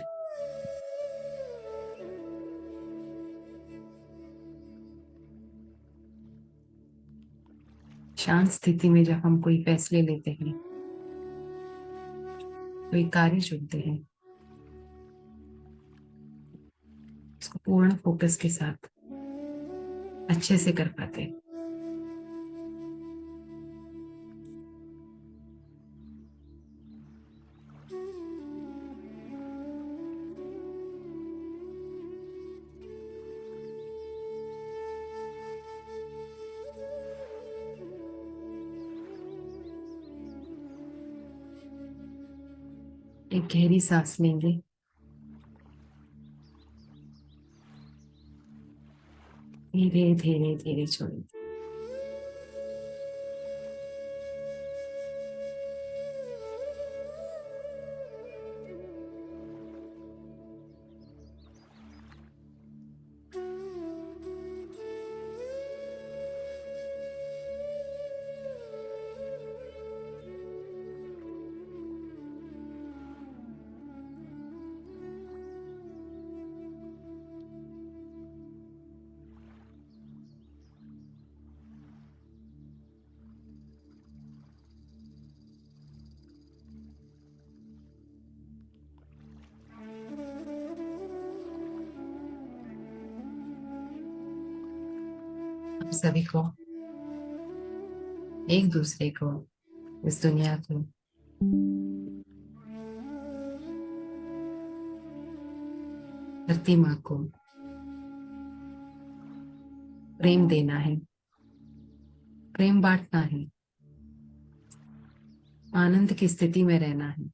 S1: शांत स्थिति में जब हम कोई फैसले लेते हैं, कोई कार्य चुनते हैं, उसको पूर्ण फोकस के साथ अच्छे से कर पाते हैं। एक गहरी सांस लेंगे। धीरे धीरे धीरे छोड़ेंगे। हम सभी को, एक दूसरे को, इस दुनिया को धरती माँ को प्रेम देना है, प्रेम बांटना है, आनंद की स्थिति में रहना है।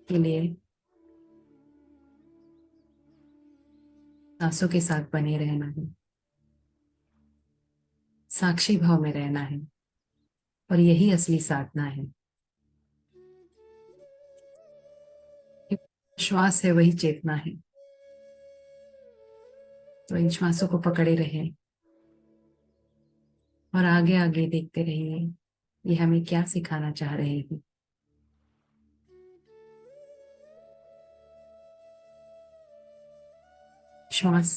S1: के लिए सांसों के साथ बने रहना है, साक्षी भाव में रहना है, और यही असली साधना है। श्वास है वही चेतना है। तो इन श्वासों को पकड़े रहें और आगे आगे देखते रहिए, ये हमें क्या सिखाना चाह रहे हैं। श्वास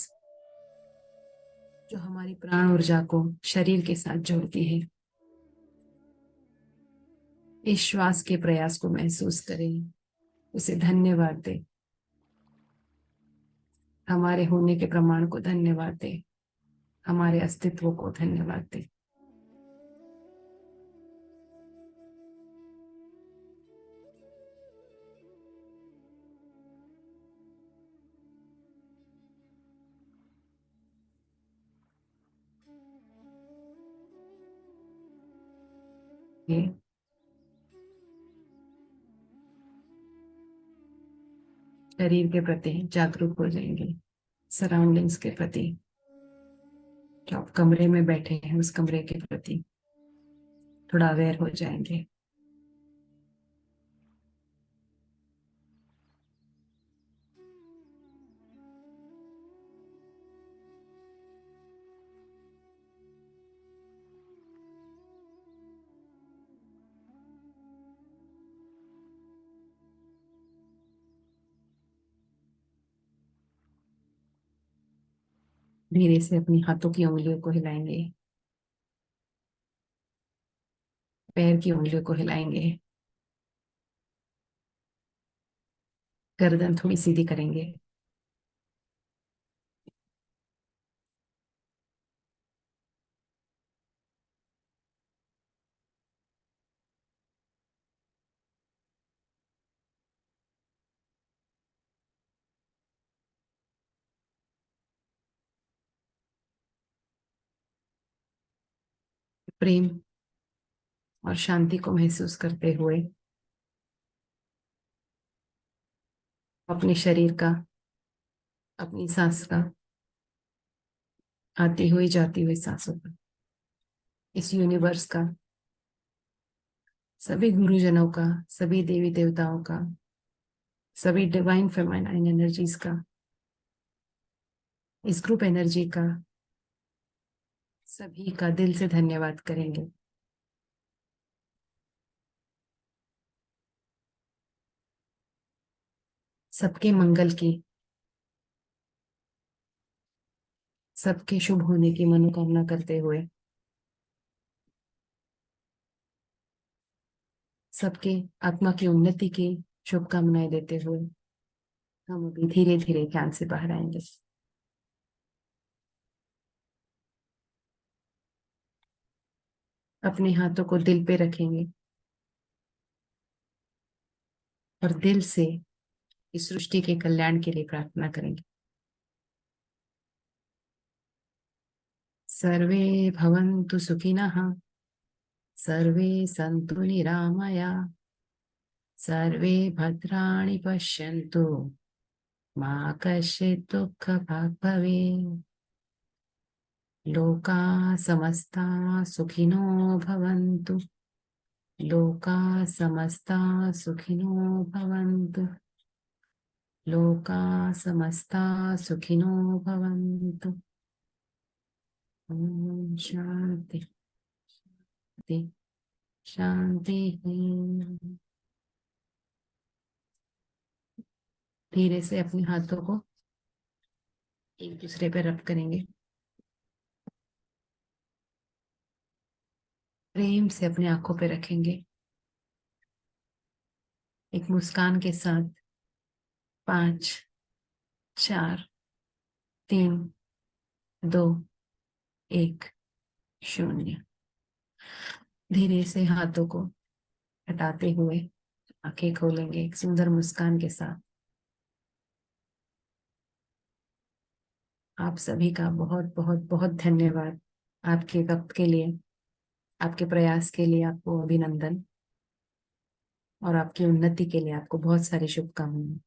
S1: जो हमारी प्राण ऊर्जा को शरीर के साथ जोड़ती है, इस श्वास के प्रयास को महसूस करें, उसे धन्यवाद दें, हमारे होने के प्रमाण को धन्यवाद दें, हमारे अस्तित्व को धन्यवाद दें। ये शरीर के प्रति जागरूक हो जाएंगे, सराउंडिंग्स के प्रति, जो आप कमरे में बैठे हैं उस कमरे के प्रति थोड़ा अवेयर हो जाएंगे। धीरे से अपनी हाथों की उंगलियों को हिलाएंगे, पैर की उंगलियों को हिलाएंगे, गर्दन थोड़ी सीधी करेंगे। प्रेम और शांति को महसूस करते हुए अपने शरीर का, अपनी सांस का, आती हुई जाती हुई सांसों का, इस यूनिवर्स का, सभी गुरुजनों का, सभी देवी देवताओं का, सभी डिवाइन फेमाइनाइन एनर्जीज का, इस ग्रुप एनर्जी का, सभी का दिल से धन्यवाद करेंगे। सबके मंगल की, सबके शुभ होने की मनोकामना करते हुए, सबके आत्मा की उन्नति की शुभकामनाएं देते हुए हम अभी धीरे धीरे ध्यान से बाहर आएंगे। अपने हाथों को दिल पे रखेंगे और दिल से इस सृष्टि के कल्याण के लिए प्रार्थना करेंगे। सर्वे भवन्तु सुखिनः, सर्वे सन्तु निरामया, सर्वे भद्राणि पश्यन्तु, मा कश्चित् दुःखभाग् भवेत्। लोका समस्ता सुखिनो भवन्तु, लोका समस्ता सुखिनो भवन्तु, लोका समस्ता सुखिनो भवन्तु। ओम शांति शांति शांति। धीरे से अपने हाथों को एक दूसरे पे रब करेंगे, प्रेम से अपने आंखों पे रखेंगे, एक मुस्कान के साथ 5 4 3 2 1 0। धीरे से हाथों को हटाते हुए आंखें खोलेंगे एक सुंदर मुस्कान के साथ। आप सभी का बहुत बहुत बहुत धन्यवाद, आपके वक्त के लिए, आपके प्रयास के लिए आपको अभिनंदन, और आपकी उन्नति के लिए आपको बहुत सारी शुभकामनाएं।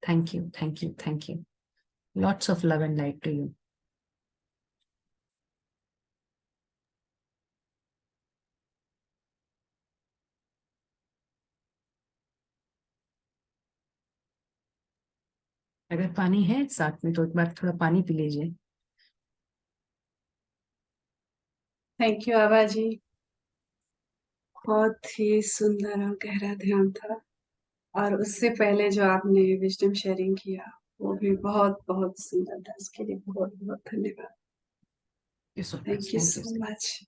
S1: Thank you, thank you, thank you. Lots of love and light to you. अगर पानी है साथ में तो एक बार थोड़ा पानी पी लीजिए।
S2: थैंक यू आभा जी, बहुत ही सुंदर और गहरा ध्यान था। और उससे पहले जो आपने विजडम शेयरिंग किया वो भी बहुत बहुत सुंदर था। इसके लिए बहुत बहुत धन्यवाद। Thank you
S1: thank you.
S2: So much.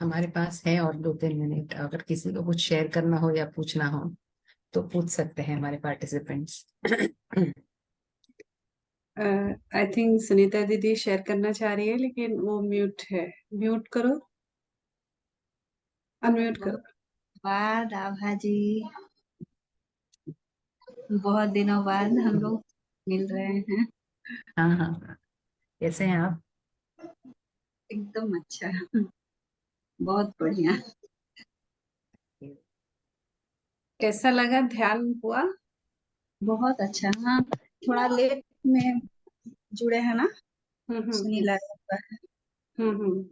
S1: हमारे पास है और 2-3 मिनट, अगर किसी को कुछ शेयर करना हो या पूछना हो तो पूछ सकते हैं हमारे पार्टिसिपेंट्स।
S2: आई थिंक सुनीता दीदी शेयर करना चाह रही है लेकिन वो म्यूट है। म्यूट करो, अनम्यूट करो।
S3: बाद आभा जी, बहुत दिनों बाद हम लोग मिल रहे हैं।
S1: हाँ हाँ, कैसे हैं आप?
S3: एकदम अच्छा। बहुत बढ़िया।
S2: कैसा लगा? ध्यान हुआ?
S3: बहुत अच्छा। हाँ, थोड़ा लेट में जुड़े हैं ना,
S2: हम्म
S3: सुनीला का।
S2: हम्म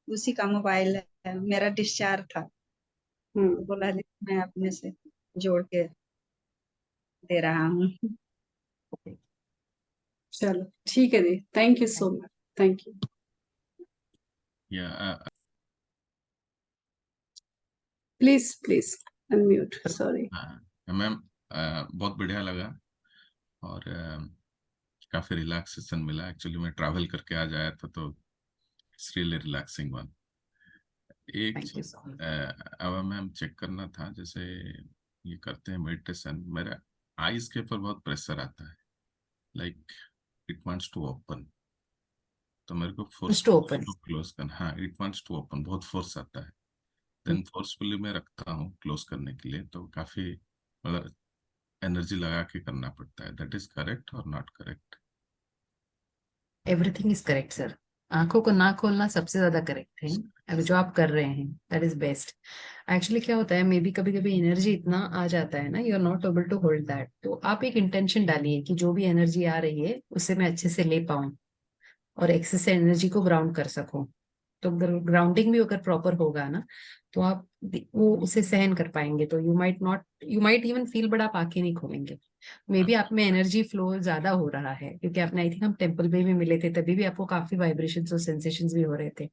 S3: उसी का मोबाइल है, मेरा डिस्चार्ज था, तो
S2: हम्म
S3: बोला मैं अपने से जोड़ के दे रहा हूँ।
S2: चलो ठीक है दी, thank you so much, thank you.
S4: Yeah
S2: please please unmute, sorry.
S4: Ma'am, बहुत बढ़िया लगा और काफी रिलैक्सेशन मिला। एक्चुअली मैं ट्रैवल करके आज आया था, तो इट्स रियली रिलैक्सिंग वन। एक
S1: थैंक यू
S4: चीज
S1: सो मच।
S4: अब मैम चेक करना था, जैसे ये करते हैं मेडिटेशन, मेरा आईज के ऊपर बहुत प्रेशर आता है, like it wants to open, तो मेरे को फोर्स
S1: टू ओपन।
S4: क्लोज करना। हाँ, इट वांट्स टू ओपन, बहुत फोर्स आता है। देन फोर्सफुली मैं रखता हूँ क्लोज करने के लिए, तो काफी मतलब एनर्जी लगा के करना पड़ता है। दैट इज करेक्ट और not correct?
S1: Everything is correct sir. आंखों को ना खोलना सबसे ज्यादा करेक्ट है। अभी जो आप कर रहे हैं दैट इज बेस्ट। एक्चुअली क्या होता है, मे बी कभी कभी एनर्जी इतना आ जाता है ना, you are not able to hold that. तो आप एक इंटेंशन डालिए कि जो भी एनर्जी आ रही है उसे मैं अच्छे से ले पाऊं और एक्सेस एनर्जी को ग्राउंड कर सकूं। तो ग्राउंडिंग भी अगर प्रॉपर होगा ना, तो आप वो उसे सहन कर पाएंगे। तो you might even feel, but आप आंखें नहीं खोलेंगे। मे बी आप में एनर्जी फ्लो ज्यादा हो रहा है, क्योंकि आपने, आई थिंक हम टेम्पल में भी मिले थे, तभी भी आपको काफी वाइब्रेशंस और सेंसेशंस भी हो रहे थे।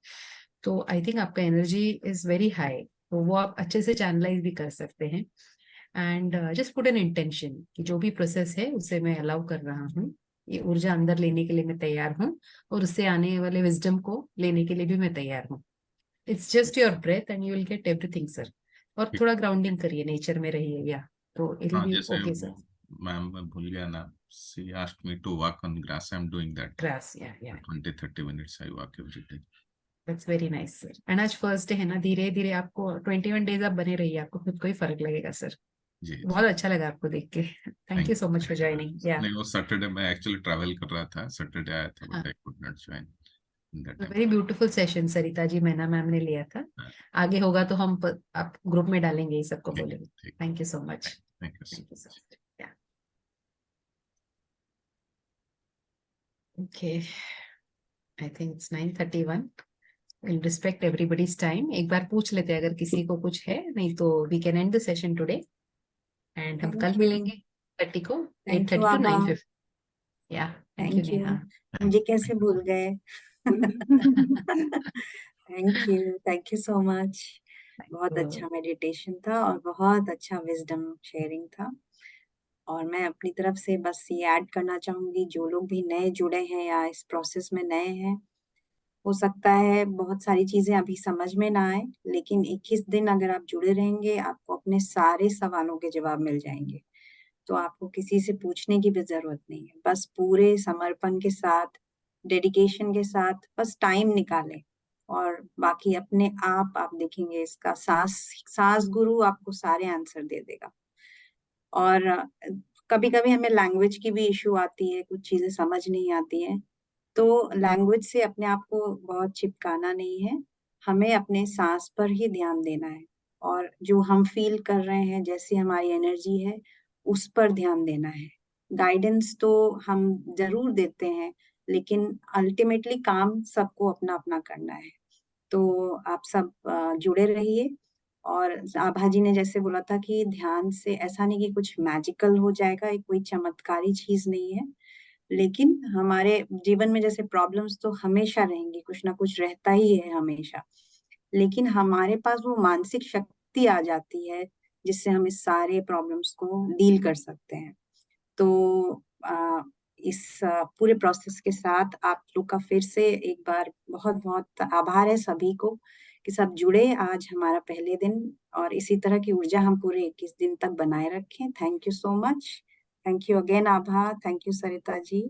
S1: तो आई थिंक आपका एनर्जी इज वेरी हाई, तो वो आप अच्छे से चैनलाइज भी कर सकते हैं। And just put an intention कि जो भी प्रोसेस है उसे मैं अलाउ कर रहा हूँ, ये ऊर्जा अंदर लेने के लिए मैं तैयार हूँ, और उससे आने वाले विजडम को लेने के लिए भी मैं तैयार हूँ। It's just your breath and you will get everything sir. और
S4: ठीक।
S1: थोड़ा ग्राउंडिंग करिए, नेचर में रहिए, या तो इट विल
S4: हाँ,
S1: बी
S4: जैसे
S1: ओके सर।
S4: वो मैम, मैं भूल गया ना, she asked me to walk on grass, I am doing that.
S1: Grass, या
S4: 20-30 minutes I walk every day.
S1: That's very nice sir. And आज फर्स्ट डे है ना, धीरे धीरे आपको 21 डेज आप बने रहिए, आपको खुद को ही फर्क लगेगा सर।
S4: जी जी।
S1: बहुत अच्छा लगा आपको देख के। Thank
S4: thank
S1: you so
S4: you,
S1: much for
S4: thank you.
S1: Joining, या
S4: नहीं, वो सैटरडे मैं एक्चुअली ट्रैवल कर रहा था, सैटरडे आया था, but I could not join in that time.
S1: Very beautiful session Sarita ji, Maina ma'am ने लिया था। आगे होगा तो हम आप ग्रुप में डालेंगे, ये सबको
S4: ठीक
S1: बोलेंगे।
S4: ठीक।
S1: Thank you so much.
S4: Thank you so
S1: thank you so
S4: much.
S1: Much. Yeah okay, I think it's 9:31। Will respect everybody's time. एक बार पूछ लेते हैं अगर किसी को कुछ है, नहीं तो we can end the session today. And हम कल
S3: थैंक यू।
S1: मिलेंगे 30 को,
S3: थैंक यू
S1: 8:30 टू
S3: आभा।
S1: 9:50। या thank you
S3: thank you.
S1: Neha.
S3: मुझे कैसे भूल गए। Thank you so much. बहुत अच्छा मेडिटेशन था और बहुत अच्छा विजडम शेयरिंग था। और मैं अपनी तरफ से बस ये ऐड करना चाहूंगी, जो लोग भी नए जुड़े हैं या इस प्रोसेस में नए हैं, हो सकता है बहुत सारी चीजें अभी समझ में ना आए, लेकिन 21 दिन अगर आप जुड़े रहेंगे, आपको अपने सारे सवालों के जवाब मिल जाएंगे। तो आपको किसी से पूछने की भी जरूरत नहीं है, बस पूरे समर्पण के साथ, डेडिकेशन के साथ बस टाइम निकालें, और बाकी अपने आप देखेंगे इसका सास सास गुरु आपको सारे आंसर दे देगा। और कभी कभी हमें लैंग्वेज की भी इशू आती है, कुछ चीजें समझ नहीं आती हैं, तो लैंग्वेज से अपने आप को बहुत चिपकाना नहीं है, हमें अपने सांस पर ही ध्यान देना है, और जो हम फील कर रहे हैं, जैसी हमारी एनर्जी है, उस पर ध्यान देना है। गाइडेंस तो हम जरूर देते हैं, लेकिन अल्टीमेटली काम सबको अपना अपना करना है। तो आप सब जुड़े रहिए। और आभा जी ने जैसे बोला था कि ध्यान से ऐसा नहीं कि कुछ मैजिकल हो जाएगा, ये कोई चमत्कारी चीज नहीं है, लेकिन हमारे जीवन में जैसे प्रॉब्लम्स तो हमेशा रहेंगी, कुछ ना कुछ रहता ही है हमेशा, लेकिन हमारे पास वो मानसिक शक्ति आ जाती है जिससे हम इस सारे प्रॉब्लम्स को डील कर सकते हैं। तो इस पूरे प्रोसेस के साथ आप लोग का फिर से एक बार बहुत बहुत आभार है सभी को कि सब जुड़े आज हमारा पहले दिन, और इसी तरह की ऊर्जा हम पूरे 21 दिन तक बनाए रखें। Thank you so much. Thank you again Abha, thank you Sarita ji,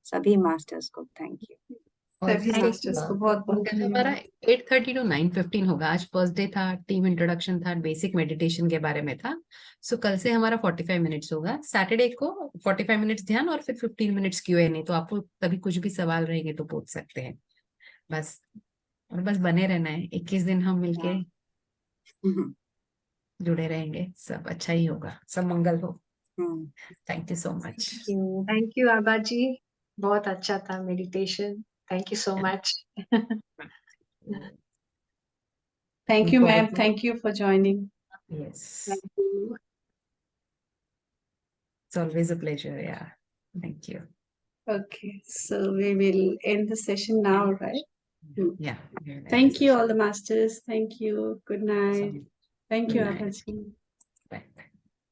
S3: सभी मास्टर्स को थैंक यू।
S1: और
S2: सभी
S1: इस
S2: मास्टर्स को बहुत बहुत
S1: कल हमारा
S2: धन्यवाद।
S1: 8:30 टू 9:15 होगा। आज फर्स्ट डे था, टीम इंट्रोडक्शन था, बेसिक मेडिटेशन के बारे में था। सो कल से हमारा 45 मिनट्स होगा, सैटरडे को 45 मिनट्स ध्यान और फिर 15 मिनट्स Q&A। तो आपको कभी कुछ भी सवाल रहेंगे तो पूछ सकते हैं। बस और बस बने रहना है, 21 दिन हम मिलके
S3: हाँ।
S1: जुड़े रहेंगे, सब अच्छा ही होगा, सब मंगल हो।
S3: Hmm,
S1: thank you so much.
S3: Thank you.
S5: Thank you Abha ji, बहुत अच्छा था meditation. Thank you so much.
S2: Thank you, ma'am. Thank you for joining.
S1: Yes,
S5: thank you.
S1: it's always a pleasure. Yeah, thank you.
S2: Okay, so we will end the session now, right?
S1: Yeah.
S2: Thank you, all the masters. Thank you. Good night.
S1: So,
S2: Thank
S1: good
S2: you,
S1: night.
S2: Abhaji.
S1: Bye.